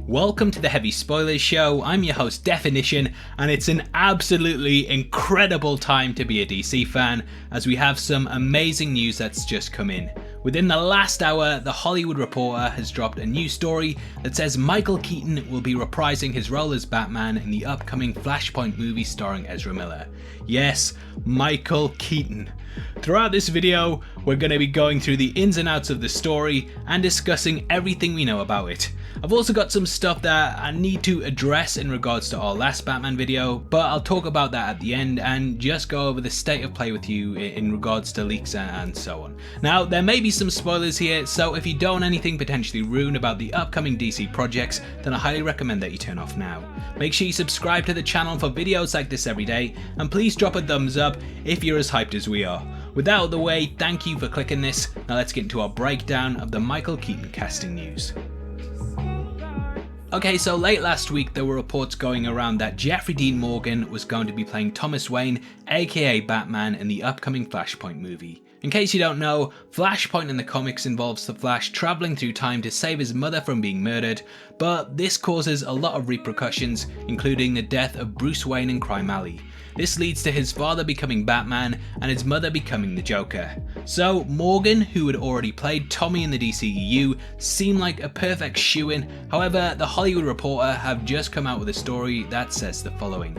Welcome to the Heavy Spoilers Show. I'm your host Definition, and it's an absolutely incredible time to be a DC fan as we have some amazing news that's just come in. Within the last hour, The Hollywood Reporter has dropped a new story that says Michael Keaton will be reprising his role as Batman in the upcoming Flashpoint movie starring Ezra Miller. Yes, Michael Keaton. Throughout this video, we're going to be going through the ins and outs of the story and discussing everything we know about it. I've also got some stuff that I need to address in regards to our last Batman video, but I'll talk about that at the end and just go over the state of play with you in regards to leaks and so on. Now, there may be some spoilers here, so if you don't want anything potentially ruined about the upcoming DC projects, then I highly recommend that you turn off now. Make sure you subscribe to the channel for videos like this every day, and please drop a thumbs up if you're as hyped as we are. With that out of the way, thank you for clicking this. Now let's get into our breakdown of the Michael Keaton casting news. Okay, so late last week there were reports going around that Jeffrey Dean Morgan was going to be playing Thomas Wayne, aka Batman, in the upcoming Flashpoint movie. In case you don't know, Flashpoint in the comics involves the Flash travelling through time to save his mother from being murdered, but this causes a lot of repercussions, including the death of Bruce Wayne and Crime Alley. This leads to his father becoming Batman and his mother becoming the Joker. So Morgan, who had already played Thommy in the DCEU, seemed like a perfect shoo-in. However, The Hollywood Reporter have just come out with a story that says the following.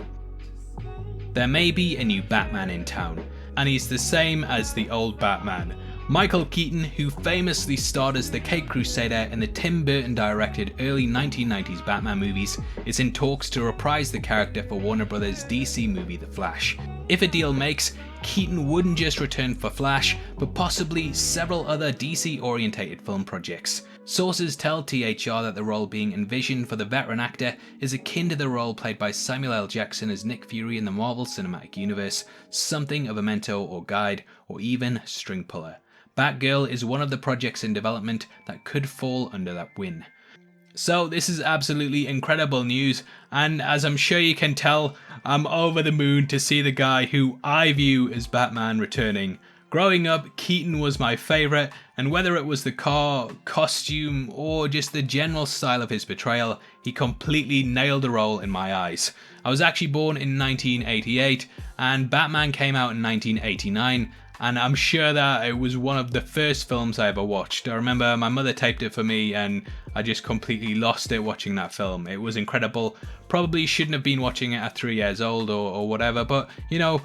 There may be a new Batman in town, and he's the same as the old Batman. Michael Keaton, who famously starred as the Caped Crusader in the Tim Burton directed early 1990s Batman movies, is in talks to reprise the character for Warner Bros. DC movie The Flash. If a deal makes, Keaton wouldn't just return for Flash, but possibly several other DC-orientated film projects. Sources tell THR that the role being envisioned for the veteran actor is akin to the role played by Samuel L. Jackson as Nick Fury in the Marvel Cinematic Universe, something of a mentor or guide, or even string puller. Batgirl is one of the projects in development that could fall under that win. So this is absolutely incredible news, and as I'm sure you can tell, I'm over the moon to see the guy who I view as Batman returning. Growing up, Keaton was my favourite, and whether it was the car, costume, or just the general style of his portrayal, he completely nailed the role in my eyes. I was actually born in 1988, and Batman came out in 1989, and I'm sure that it was one of the first films I ever watched. I remember my mother taped it for me and I just completely lost it watching that film. It was incredible. Probably shouldn't have been watching it at 3 years old or whatever, but you know,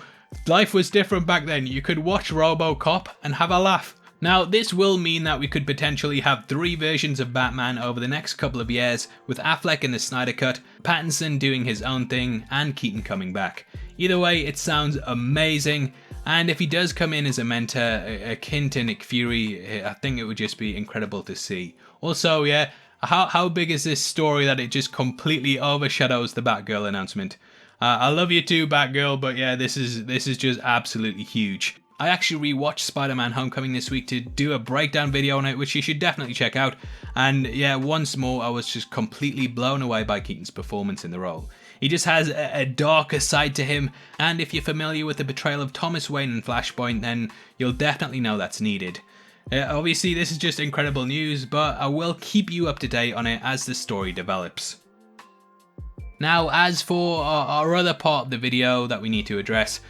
life was different back then. You could watch RoboCop and have a laugh. Now, this will mean that we could potentially have 3 versions of Batman over the next couple of years, with Affleck in the Snyder Cut, Pattinson doing his own thing, and Keaton coming back. Either way, it sounds amazing. And if he does come in as a mentor akin to Nick Fury, I think it would just be incredible to see. Also, yeah, how big is this story that it just completely overshadows the Batgirl announcement? I love you too, Batgirl, but yeah, this is just absolutely huge. I actually rewatched Spider-Man Homecoming this week to do a breakdown video on it, which you should definitely check out. And yeah, once more, I was just completely blown away by Keaton's performance in the role. He just has a darker side to him, and if you're familiar with the portrayal of Thomas Wayne in Flashpoint, then you'll definitely know that's needed. Obviously, this is just incredible news, but I will keep you up to date on it as the story develops. Now, as for our other part of the video that we need to address,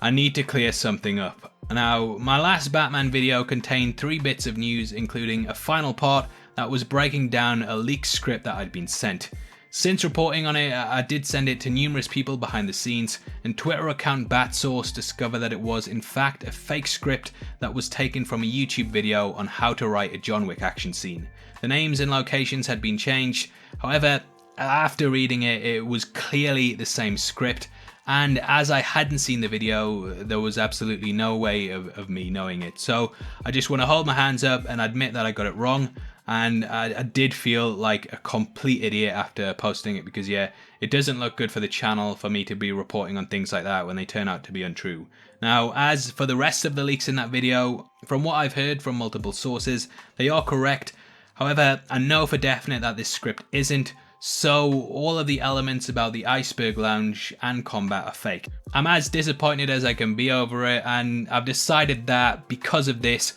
I need to clear something up. Now, my last Batman video contained 3 bits of news, including a final part that was breaking down a leaked script that I'd been sent. Since reporting on it, I did send it to numerous people behind the scenes, and Twitter account BatSource discovered that it was in fact a fake script that was taken from a YouTube video on how to write a John Wick action scene. The names and locations had been changed, however, after reading it, it was clearly the same script, and as I hadn't seen the video, there was absolutely no way of me knowing it. So I just want to hold my hands up and admit that I got it wrong. And I did feel like a complete idiot after posting it because yeah, it doesn't look good for the channel for me to be reporting on things like that when they turn out to be untrue. Now, as for the rest of the leaks in that video, from what I've heard from multiple sources, they are correct. However, I know for definite that this script isn't, so all of the elements about the Iceberg Lounge and combat are fake. I'm as disappointed as I can be over it, and I've decided that because of this,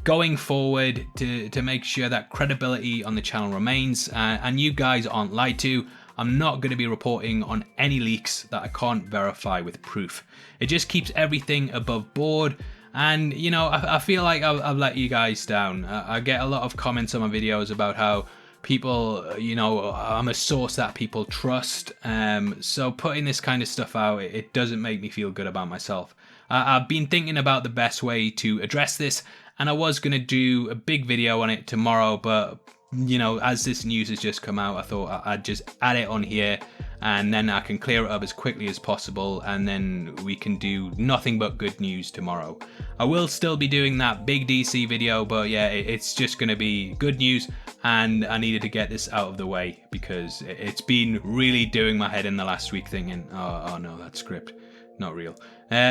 going forward to make sure that credibility on the channel remains and you guys aren't lied to. I'm not going to be reporting on any leaks that I can't verify with proof. It just keeps everything above board, and you know, I feel like I've let you guys down. I get a lot of comments on my videos about how people, you know, I'm a source that people trust, so putting this kind of stuff out, it doesn't make me feel good about myself. I've been thinking about the best way to address this, and I was going to do a big video on it tomorrow, but you know, as this news has just come out, I thought I'd just add it on here, and then I can clear it up as quickly as possible, and then we can do nothing but good news tomorrow. I will still be doing that big DC video, but yeah, it's just going to be good news, and I needed to get this out of the way because it's been really doing my head in the last week thinking, oh no, that script, not real.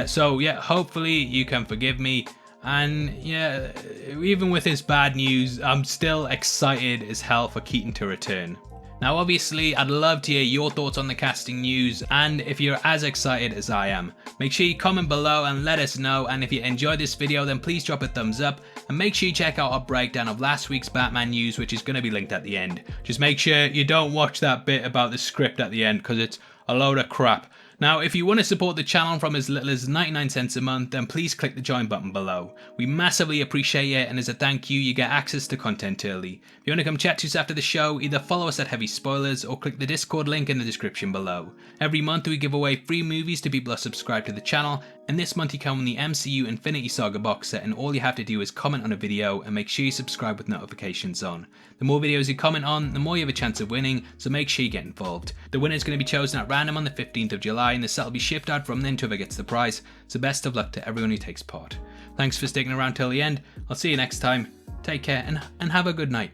So yeah, hopefully you can forgive me. And yeah, even with this bad news, I'm still excited as hell for Keaton to return. Now obviously, I'd love to hear your thoughts on the casting news, and if you're as excited as I am. Make sure you comment below and let us know, and if you enjoyed this video then please drop a thumbs up, and make sure you check out our breakdown of last week's Batman news, which is going to be linked at the end. Just make sure you don't watch that bit about the script at the end, because it's a load of crap. Now, if you want to support the channel from as little as 99 cents a month, then please click the join button below. We massively appreciate it, and as a thank you, you get access to content early. If you want to come chat to us after the show, either follow us at Heavy Spoilers or click the Discord link in the description below. Every month we give away free movies to people who subscribe to the channel, and this month you can win the MCU Infinity Saga box set, and all you have to do is comment on a video and make sure you subscribe with notifications on. The more videos you comment on, the more you have a chance of winning, so make sure you get involved. The winner is going to be chosen at random on the 15th of July, and the set will be shipped out from then to whoever gets the prize, so best of luck to everyone who takes part. Thanks for sticking around till the end. I'll see you next time. Take care and have a good night.